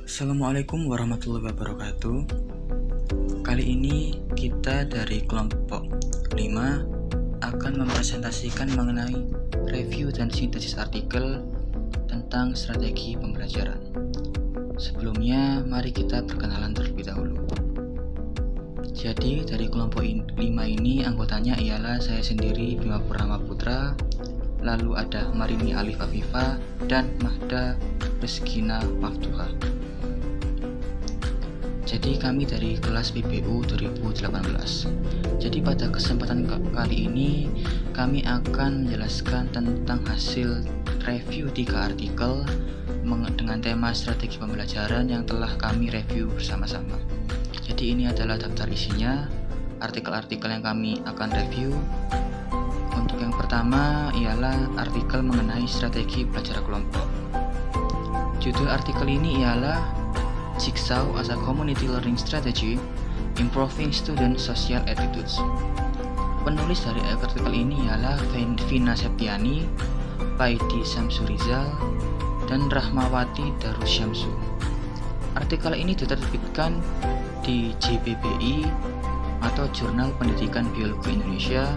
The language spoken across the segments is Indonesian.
Assalamualaikum warahmatullahi wabarakatuh. Kali ini kita dari kelompok 5 akan mempresentasikan mengenai review dan sintesis artikel tentang strategi pembelajaran. Sebelumnya, mari kita perkenalan terlebih dahulu. Jadi, dari kelompok 5 ini anggotanya ialah saya sendiri, Bima Purnama Putra, lalu ada Marini Alif Afifah, dan Mahda Rizkina Maftuha. Jadi kami dari kelas PBU 2018. Jadi pada kesempatan kali ini kami akan menjelaskan tentang hasil review 3 artikel dengan tema strategi pembelajaran yang telah kami review bersama-sama. Jadi ini adalah daftar isinya, artikel-artikel yang kami akan review. Untuk yang pertama ialah artikel mengenai strategi belajar kelompok. Judul artikel ini ialah Jigsaw as a Community Learning Strategy, Improving Student Social Attitudes. Penulis dari artikel ini ialah Vina Septiani, Paidi Samsurizal, dan Rahmawati Darussyamsu. Artikel ini diterbitkan di JPBI atau Jurnal Pendidikan Biologi Indonesia,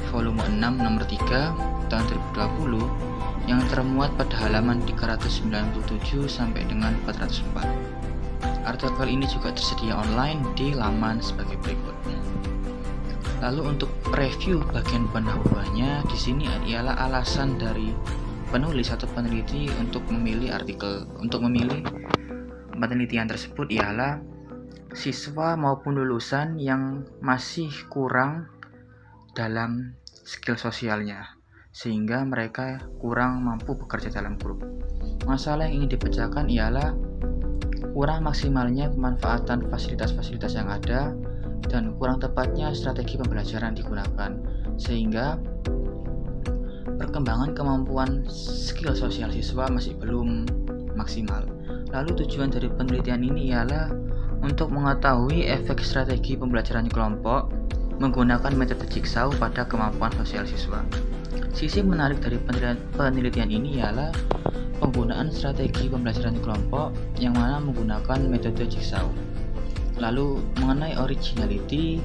volume 6 nomor 3 tahun 2020 yang termuat pada halaman 397 sampai dengan 404. Artikel ini juga tersedia online di laman sebagai berikut. Lalu untuk review bagian pendahuluannya, di sini ialah alasan dari penulis atau peneliti untuk memilih penelitian tersebut ialah siswa maupun lulusan yang masih kurang dalam skill sosialnya, sehingga mereka kurang mampu bekerja dalam grup. Masalah yang ingin dipecahkan ialah kurang maksimalnya pemanfaatan fasilitas-fasilitas yang ada dan kurang tepatnya strategi pembelajaran digunakan, sehingga perkembangan kemampuan skill sosial siswa masih belum maksimal. Lalu tujuan dari penelitian ini ialah untuk mengetahui efek strategi pembelajaran kelompok menggunakan metode Jigsaw pada kemampuan sosial siswa. Sisi menarik dari penelitian ini ialah penggunaan strategi pembelajaran kelompok yang mana menggunakan metode Jigsaw. Lalu mengenai originality,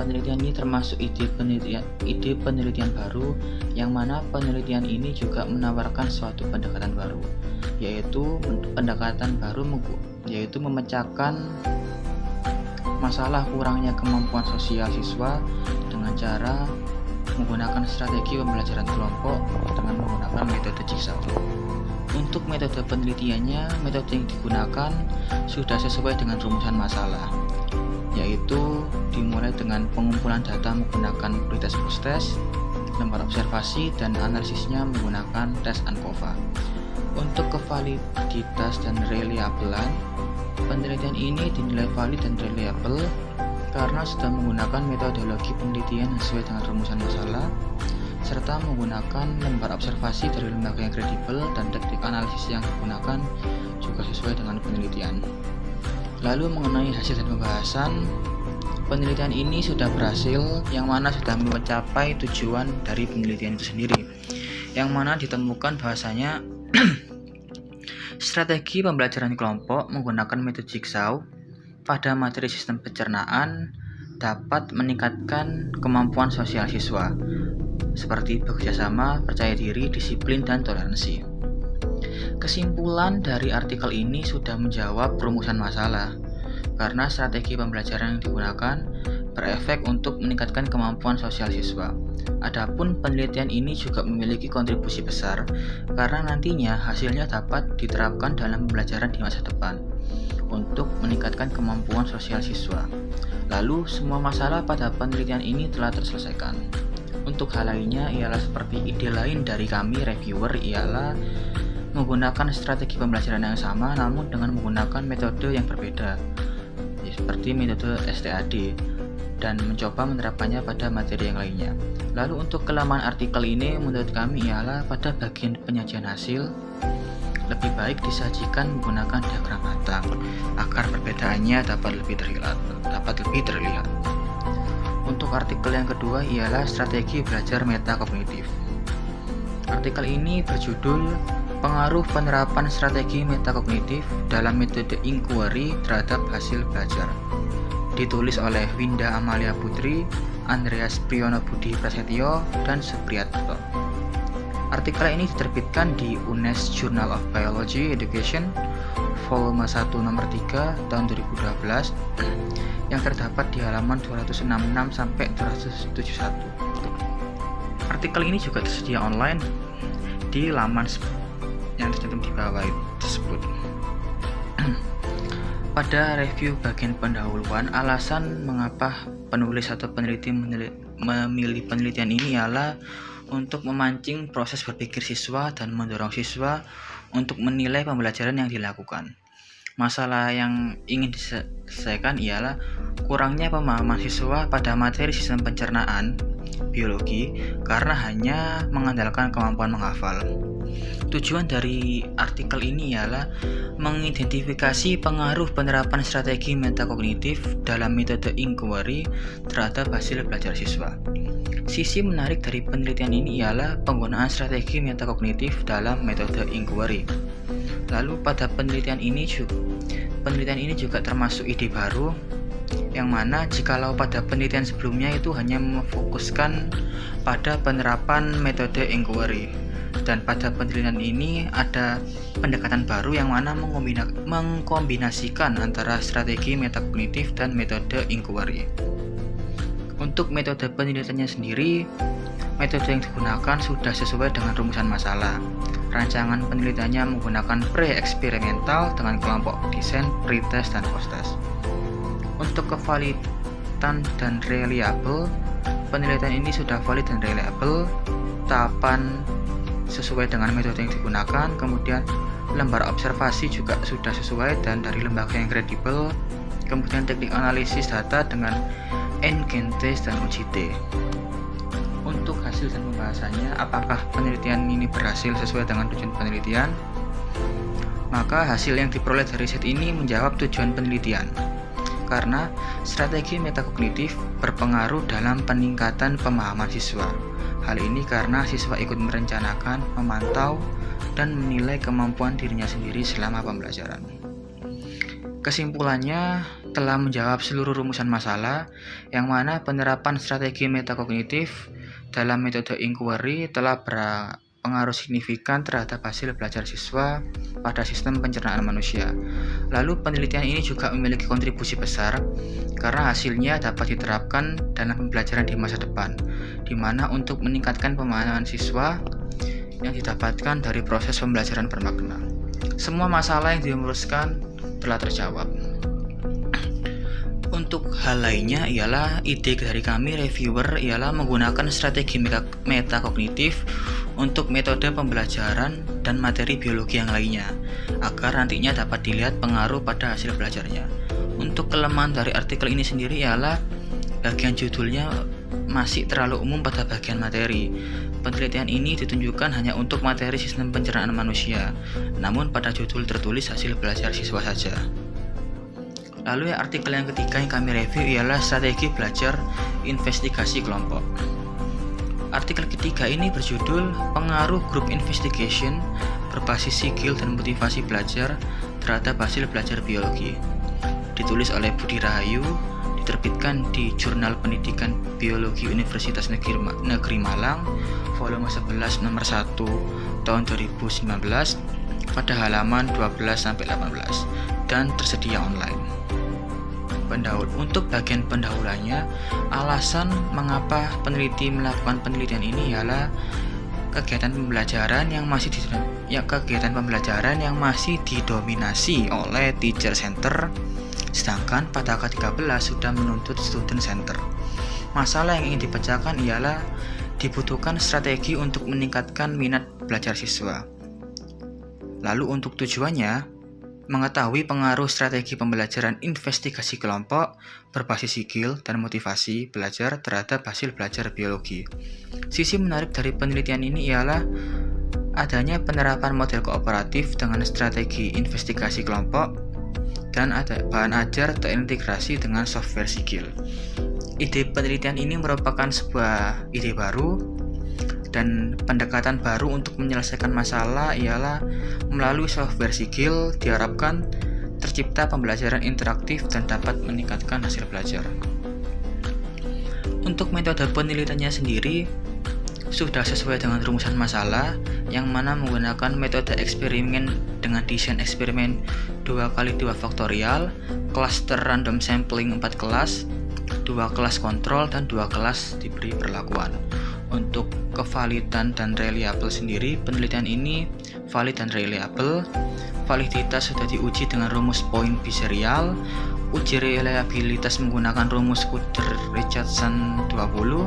penelitian ini termasuk ide penelitian baru yang mana penelitian ini juga menawarkan suatu pendekatan baru, yaitu memecahkan masalah kurangnya kemampuan sosial siswa dengan cara menggunakan strategi pembelajaran kelompok dengan menggunakan metode Jigsaw. Untuk metode penelitiannya, metode yang digunakan sudah sesuai dengan rumusan masalah, yaitu dimulai dengan pengumpulan data menggunakan kualitas post-test, lembar observasi, dan analisisnya menggunakan tes ANCOVA. Untuk kevaliditas dan reliablean, penelitian ini dinilai valid dan reliable karena sudah menggunakan metodologi penelitian sesuai dengan rumusan masalah, serta menggunakan lembar observasi dari lembaga yang kredibel dan teknik analisis yang digunakan juga sesuai dengan penelitian. Lalu mengenai hasil dan pembahasan, penelitian ini sudah berhasil, yang mana sudah mencapai tujuan dari penelitian itu sendiri, yang mana ditemukan bahwasanya strategi pembelajaran kelompok menggunakan metode Jigsaw pada materi sistem pencernaan dapat meningkatkan kemampuan sosial siswa seperti bekerjasama, percaya diri, disiplin, dan toleransi. Kesimpulan dari artikel ini sudah menjawab rumusan masalah karena strategi pembelajaran yang digunakan berefek untuk meningkatkan kemampuan sosial siswa. Adapun penelitian ini juga memiliki kontribusi besar karena nantinya hasilnya dapat diterapkan dalam pembelajaran di masa depan untuk meningkatkan kemampuan sosial siswa. Lalu semua masalah pada penelitian ini telah terselesaikan. Untuk hal lainnya ialah seperti ide lain dari kami reviewer ialah menggunakan strategi pembelajaran yang sama namun dengan menggunakan metode yang berbeda, seperti metode STAD, dan mencoba menerapkannya pada materi yang lainnya. Lalu untuk kelemahan artikel ini menurut kami ialah pada bagian penyajian hasil lebih baik disajikan menggunakan diagram matang agar perbedaannya dapat lebih terlihat. Untuk artikel yang kedua ialah strategi belajar metakognitif. Artikel ini berjudul Pengaruh penerapan strategi metakognitif dalam metode inquiry terhadap hasil belajar. Ditulis oleh Winda Amalia Putri, Andreas Priyono Budi Prasetyo, dan Supriyatno. Artikel ini diterbitkan di UNES Journal of Biology Education, volume 1 nomor 3 tahun 2012, yang terdapat di halaman 266 sampai 271. Artikel ini juga tersedia online di laman yang tercantum di bawah tersebut. Pada review bagian pendahuluan, alasan mengapa penulis atau peneliti memilih penelitian ini ialah untuk memancing proses berpikir siswa dan mendorong siswa untuk menilai pembelajaran yang dilakukan. Masalah yang ingin diselesaikan ialah kurangnya pemahaman siswa pada materi sistem pencernaan biologi karena hanya mengandalkan kemampuan menghafal. Tujuan dari artikel ini ialah mengidentifikasi pengaruh penerapan strategi metakognitif dalam metode inquiry terhadap hasil belajar siswa. Sisi menarik dari penelitian ini ialah penggunaan strategi metakognitif dalam metode inquiry. Lalu pada penelitian ini juga termasuk ide baru, yang mana jikalau pada penelitian sebelumnya itu hanya memfokuskan pada penerapan metode inquiry, dan pada penelitian ini ada pendekatan baru yang mana mengkombinasikan antara strategi metakognitif dan metode inquiry. Untuk metode penelitiannya sendiri, metode yang digunakan sudah sesuai dengan rumusan masalah. Rancangan penelitiannya menggunakan pre-eksperimental dengan kelompok desain, pretest, dan post-test. Untuk kevalidan dan reliable, penelitian ini sudah valid dan reliable, tahapan sesuai dengan metode yang digunakan, kemudian lembar observasi juga sudah sesuai dan dari lembaga yang kredibel, kemudian teknik analisis data dengan NGT dan UGT. Untuk hasil dan pembahasannya, apakah penelitian ini berhasil sesuai dengan tujuan penelitian? Maka hasil yang diperoleh dari set ini menjawab tujuan penelitian, karena strategi metakognitif berpengaruh dalam peningkatan pemahaman siswa. Hal ini karena siswa ikut merencanakan, memantau, dan menilai kemampuan dirinya sendiri selama pembelajaran. Kesimpulannya, telah menjawab seluruh rumusan masalah, yang mana penerapan strategi metakognitif dalam metode inquiry telah berpengaruh signifikan terhadap hasil belajar siswa pada sistem pencernaan manusia. Lalu penelitian ini juga memiliki kontribusi besar karena hasilnya dapat diterapkan dalam pembelajaran di masa depan, di mana untuk meningkatkan pemahaman siswa yang didapatkan dari proses pembelajaran bermakna. Semua masalah yang dirumuskan telah terjawab. Untuk hal lainnya ialah ide dari kami reviewer ialah menggunakan strategi metakognitif untuk metode pembelajaran dan materi biologi yang lainnya agar nantinya dapat dilihat pengaruh pada hasil belajarnya. Untuk kelemahan dari artikel ini sendiri ialah bagian judulnya masih terlalu umum pada bagian materi. Penelitian ini ditunjukkan hanya untuk materi sistem pencernaan manusia, namun pada judul tertulis hasil belajar siswa saja. Lalu artikel yang ketiga yang kami review ialah strategi belajar investigasi kelompok. Artikel ketiga ini berjudul Pengaruh Group Investigation berbasis sigil dan motivasi belajar terhadap hasil belajar biologi. Ditulis oleh Budi Rahayu, diterbitkan di Jurnal Pendidikan Biologi Universitas Negeri Malang, volume 11 nomor 1 tahun 2019 pada halaman 12-18 dan tersedia online. Untuk bagian pendahuluannya, alasan mengapa peneliti melakukan penelitian ini ialah kegiatan pembelajaran yang masih didominasi oleh teacher center, sedangkan pada K13 sudah menuntut student center. Masalah yang ingin dipecahkan ialah dibutuhkan strategi untuk meningkatkan minat belajar siswa. Lalu untuk tujuannya, mengetahui pengaruh strategi pembelajaran investigasi kelompok berbasis sigil dan motivasi belajar terhadap hasil belajar biologi. Sisi menarik dari penelitian ini ialah adanya penerapan model kooperatif dengan strategi investigasi kelompok dan ada bahan ajar terintegrasi dengan software sigil. Ide penelitian ini merupakan sebuah ide baru Dan pendekatan baru untuk menyelesaikan masalah ialah melalui software Sigil diharapkan tercipta pembelajaran interaktif dan dapat meningkatkan hasil belajar. Untuk metode penelitiannya sendiri sudah sesuai dengan rumusan masalah, yang mana menggunakan metode eksperimen dengan desain eksperimen 2x2 faktorial, cluster random sampling 4 kelas, 2 kelas kontrol, dan 2 kelas diberi perlakuan. Untuk kevalidan dan reliable sendiri, penelitian ini valid dan reliable. Validitas sudah diuji dengan rumus point biserial. Uji reliabilitas menggunakan rumus Kuder-Richardson 20.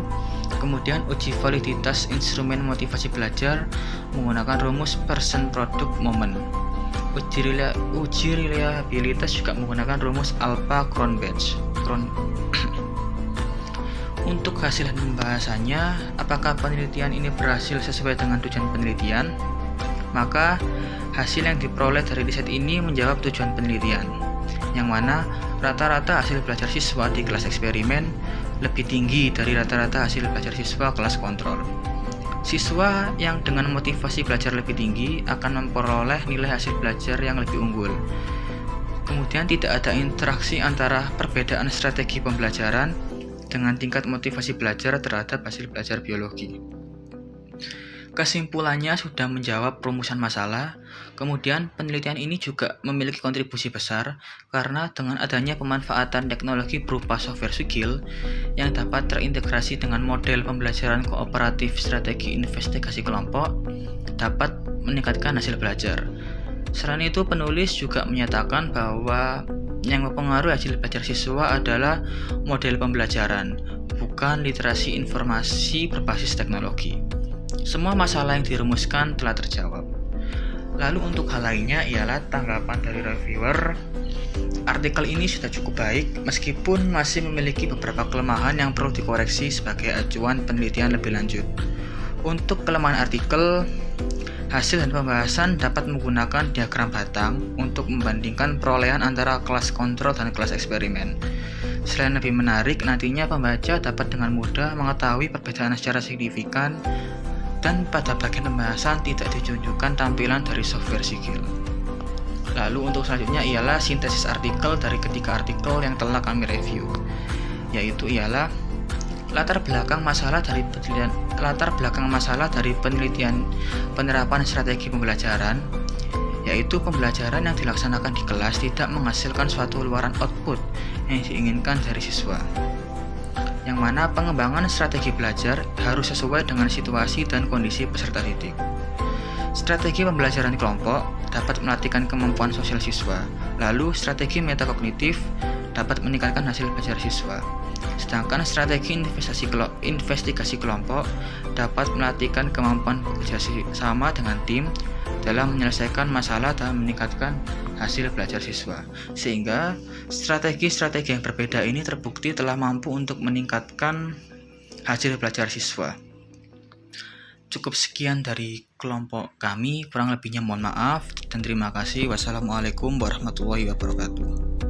Kemudian uji validitas instrumen motivasi belajar menggunakan rumus person product moment. Uji reliabilitas juga menggunakan rumus alpha Cronbach. Untuk hasil dan pembahasannya, apakah penelitian ini berhasil sesuai dengan tujuan penelitian? Maka hasil yang diperoleh dari riset ini menjawab tujuan penelitian, yang mana rata-rata hasil belajar siswa di kelas eksperimen lebih tinggi dari rata-rata hasil belajar siswa kelas kontrol. Siswa yang dengan motivasi belajar lebih tinggi akan memperoleh nilai hasil belajar yang lebih unggul. Kemudian tidak ada interaksi antara perbedaan strategi pembelajaran dengan tingkat motivasi belajar terhadap hasil belajar biologi. Kesimpulannya sudah menjawab rumusan masalah. Kemudian penelitian ini juga memiliki kontribusi besar karena dengan adanya pemanfaatan teknologi berupa software Sigil yang dapat terintegrasi dengan model pembelajaran kooperatif strategi investigasi kelompok dapat meningkatkan hasil belajar. Selain itu, penulis juga menyatakan bahwa yang mempengaruhi hasil belajar siswa adalah model pembelajaran, bukan literasi informasi berbasis teknologi. Semua masalah yang dirumuskan telah terjawab. Lalu untuk hal lainnya ialah tanggapan dari reviewer. Artikel ini sudah cukup baik, meskipun masih memiliki beberapa kelemahan yang perlu dikoreksi sebagai acuan penelitian lebih lanjut. Untuk kelemahan artikel, hasil dan pembahasan dapat menggunakan diagram batang untuk membandingkan perolehan antara kelas kontrol dan kelas eksperimen. Selain lebih menarik, nantinya pembaca dapat dengan mudah mengetahui perbedaan secara signifikan, dan pada bagian pembahasan tidak ditunjukkan tampilan dari software Sigil. Lalu untuk selanjutnya ialah sintesis artikel dari ketiga artikel yang telah kami review, yaitu ialah latar belakang masalah dari penelitian penerapan strategi pembelajaran, yaitu pembelajaran yang dilaksanakan di kelas tidak menghasilkan suatu luaran output yang diinginkan dari siswa, yang mana pengembangan strategi belajar harus sesuai dengan situasi dan kondisi peserta didik. Strategi pembelajaran kelompok dapat melatihkan kemampuan sosial siswa, lalu strategi metakognitif dapat meningkatkan hasil belajar siswa. Sedangkan strategi investigasi kelompok dapat melatihkan kemampuan bekerja sama dengan tim dalam menyelesaikan masalah dan meningkatkan hasil belajar siswa. Sehingga strategi-strategi yang berbeda ini terbukti telah mampu untuk meningkatkan hasil belajar siswa. Cukup sekian dari kelompok kami, kurang lebihnya mohon maaf dan terima kasih. Wassalamualaikum warahmatullahi wabarakatuh.